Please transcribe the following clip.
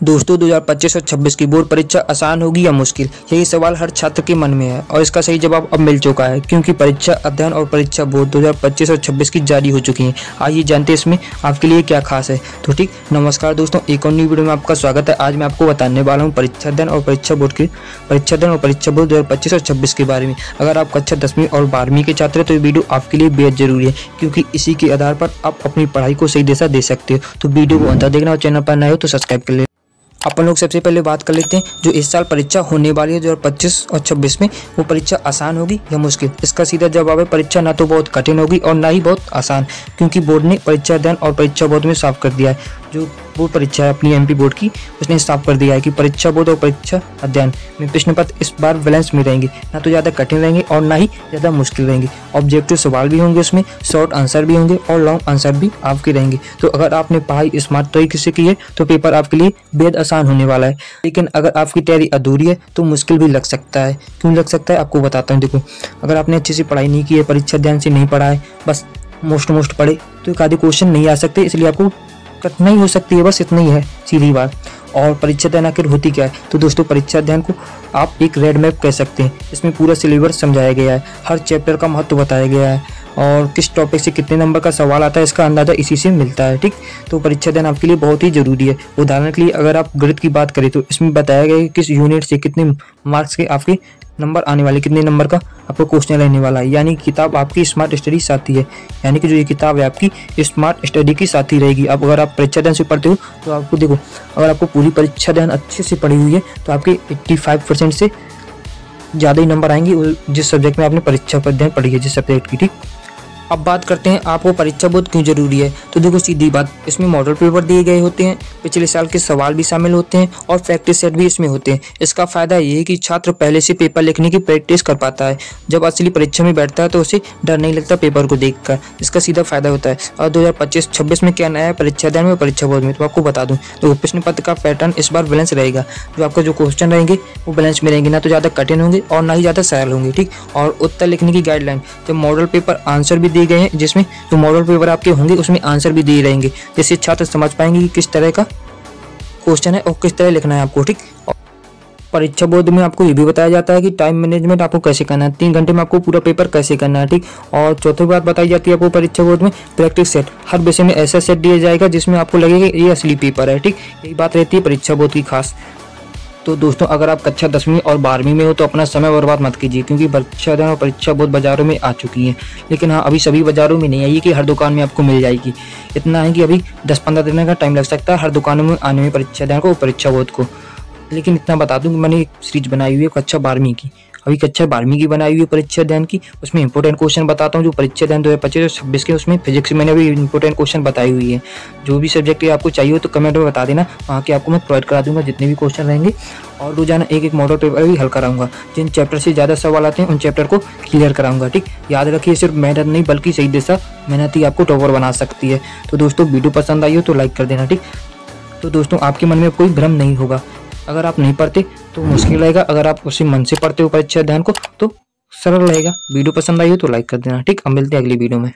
दोस्तों 2025 और 26 की बोर्ड परीक्षा आसान होगी या मुश्किल, यही सवाल हर छात्र के मन में है और इसका सही जवाब अब मिल चुका है क्योंकि परीक्षा अध्ययन और परीक्षा बोर्ड 2025 और 26 की जारी हो चुकी हैं। आइए जानते हैं इसमें आपके लिए क्या खास है। तो ठीक, नमस्कार दोस्तों, एक और नई वीडियो में आपका स्वागत है। आज मैं आपको बताने वाला हूँ परीक्षा अध्ययन और परीक्षा बोर्ड 2025 और 26 के बारे में। अगर आप कक्षा 10वीं और 12वीं के छात्र हैं तो ये वीडियो आपके लिए बेहद जरूरी है क्योंकि इसी के आधार पर आप अपनी पढ़ाई को सही दिशा दे सकते हो। तो वीडियो को अंत तक देखना और चैनल पर नए हो तो सब्सक्राइब कर ले। अपन लोग सबसे पहले बात कर लेते हैं जो इस साल परीक्षा होने वाली है 2025 और 26 में, वो परीक्षा आसान होगी या मुश्किल। इसका सीधा जवाब है परीक्षा ना तो बहुत कठिन होगी और ना ही बहुत आसान, क्योंकि बोर्ड ने परीक्षा अध्ययन और परीक्षा बोर्ड में साफ कर दिया है। जो बोर्ड परीक्षा है अपनी एमपी बोर्ड की, उसने साफ कर दिया है कि परीक्षा बोर्ड और परीक्षा अध्ययन में प्रश्न पत्र इस बार बैलेंस में रहेंगे, ना तो ज़्यादा कठिन रहेंगे और ना ही ज़्यादा मुश्किल रहेंगे। ऑब्जेक्टिव सवाल भी होंगे, उसमें शॉर्ट आंसर भी होंगे और लॉन्ग आंसर भी आपके रहेंगे। तो अगर आपने पढ़ाई स्मार्ट तरीके से की है तो पेपर आपके लिए बेहद आसान होने वाला है। लेकिन अगर आपकी तैयारी अधूरी है तो मुश्किल भी लग सकता है। क्यों लग सकता है आपको बताता हूँ। देखो, अगर आपने अच्छे से पढ़ाई नहीं की है, परीक्षा ध्यान से नहीं पढ़ा है, बस मोस्ट पढ़े, तो एक आधे क्वेश्चन नहीं आ सकते, इसलिए आपको कठिनाई हो सकती है। बस इतना ही है सीधी बात। और परीक्षा अध्ययन आखिर होती क्या है? तो दोस्तों, परीक्षा अध्ययन को आप एक रेड मैप कह सकते हैं। इसमें पूरा सिलेबस समझाया गया है, हर चैप्टर का महत्व बताया गया है और किस टॉपिक से कितने नंबर का सवाल आता है इसका अंदाजा इसी से मिलता है। ठीक, तो परीक्षा अध्ययन आपके लिए बहुत ही जरूरी है। उदाहरण के लिए अगर आप गणित की बात करें तो इसमें बताया गया है किस यूनिट से कितने मार्क्स के आपके नंबर आने वाले, कितने नंबर का आपको क्वेश्चन रहने वाला है। यानी किताब आपकी स्मार्ट स्टडी साथी है, यानी कि जो ये किताब है आपकी स्मार्ट स्टडी की साथी रहेगी। अब अगर आप परीक्षा अध्ययन से पढ़ते हो तो आपको देखो, अगर आपको पूरी परीक्षा अध्ययन अच्छे से पढ़ी हुई है तो आपके 85% से ज़्यादा ही नंबर आएंगे जिस सब्जेक्ट में आपने परीक्षा अध्ययन पढ़ी है, जिस सब्जेक्ट की। ठीक, अब बात करते हैं आपको परीक्षा बोर्ड क्यों जरूरी है। तो देखो, सीधी बात, इसमें मॉडल पेपर दिए गए होते हैं, पिछले साल के सवाल भी शामिल होते हैं और प्रैक्टिस सेट भी इसमें होते हैं। इसका फायदा ये है कि छात्र पहले से पेपर लिखने की प्रैक्टिस कर पाता है। जब असली परीक्षा में बैठता है तो उसे डर नहीं लगता पेपर को देखकर। इसका सीधा फायदा होता है। और 2025-26 में क्या नया है परीक्षा अध्ययन में, परीक्षा बोर्ड में, तो आपको बता दूं तो प्रश्न पत्र का पैटर्न इस बार बैलेंस रहेगा। जो आपका जो क्वेश्चन रहेंगे वो बैलेंस में रहेंगे, ना तो ज़्यादा कठिन होंगे और ना ही ज़्यादा सरल होंगे। ठीक, और उत्तर लिखने की गाइडलाइन, जब मॉडल पेपर आंसर भी दिए गए हैं, जिसमें जो मॉडल पेपर आपके होंगे उसमें आंसर भी दिए रहेंगे, जिससे छात्र समझ पाएंगे कि किस तरह का क्वेश्चन है और किस तरह लिखना है आपको। ठीक, परीक्षा बोर्ड में आपको ये भी बताया जाता है कि टाइम मैनेजमेंट आपको कैसे करना है, 3 घंटे में आपको पूरा पेपर कैसे करना है। ठीक, और चौथी बात बताई जाती है आपको परीक्षा बोर्ड में प्रैक्टिस सेट, हर विषय में ऐसा सेट दिया जाएगा जिसमें आपको लगेगा ये असली पेपर है। ठीक, यही बात रहती है परीक्षा बोर्ड की खास। तो दोस्तों, अगर आप कक्षा 10वीं और 12वीं में हो तो अपना समय बर्बाद मत कीजिए क्योंकि परीक्षा अध्ययन और परीक्षा बोर्ड बाजारों में आ चुकी है। लेकिन हाँ, अभी सभी बाजारों में नहीं आई कि हर दुकान में आपको मिल जाएगी। इतना है कि अभी 10-15 दिन का टाइम लग सकता है हर दुकानों में आने में परीक्षा अध्ययन को और परीक्षा बोर्ड को। लेकिन इतना बता दूं कि मैंने एक सीरीज बनाई हुई है कक्षा 12वीं की, अभी कक्षा 12वीं की बनाई हुई है परीक्षा अध्ययन की। उसमें इंपॉर्टेंट क्वेश्चन बताता हूँ जो परीक्षा अध्ययन 2025 और 26 के, उसमें फिजिक्स मैंने भी इंपॉर्टेंट क्वेश्चन बताई हुई है। जो भी सब्जेक्ट आपको चाहिए हो तो कमेंट में बता देना, वहाँ के आपको मैं प्रोवाइड करा दूंगा जितने भी क्वेश्चन रहेंगे। और रोजाना एक मॉडल पेपर भी हल कराऊंगा। जिन चैप्टर से ज़्यादा सवाल आते हैं उन चैप्टर को क्लियर कराऊंगा। ठीक, याद रखिए, सिर्फ मेहनत नहीं बल्कि सही दिशा मेहनत ही आपको टॉपर बना सकती है। तो दोस्तों, वीडियो पसंद आई हो तो लाइक कर देना। ठीक, तो दोस्तों, आपके मन में कोई भ्रम नहीं होगा। अगर आप नहीं पढ़ते तो मुश्किल रहेगा, अगर आप उसी मन से पढ़ते हो परीक्षा अध्ययन को तो सरल रहेगा। वीडियो पसंद आई हो तो लाइक कर देना। ठीक, अब मिलते हैं अगली वीडियो में।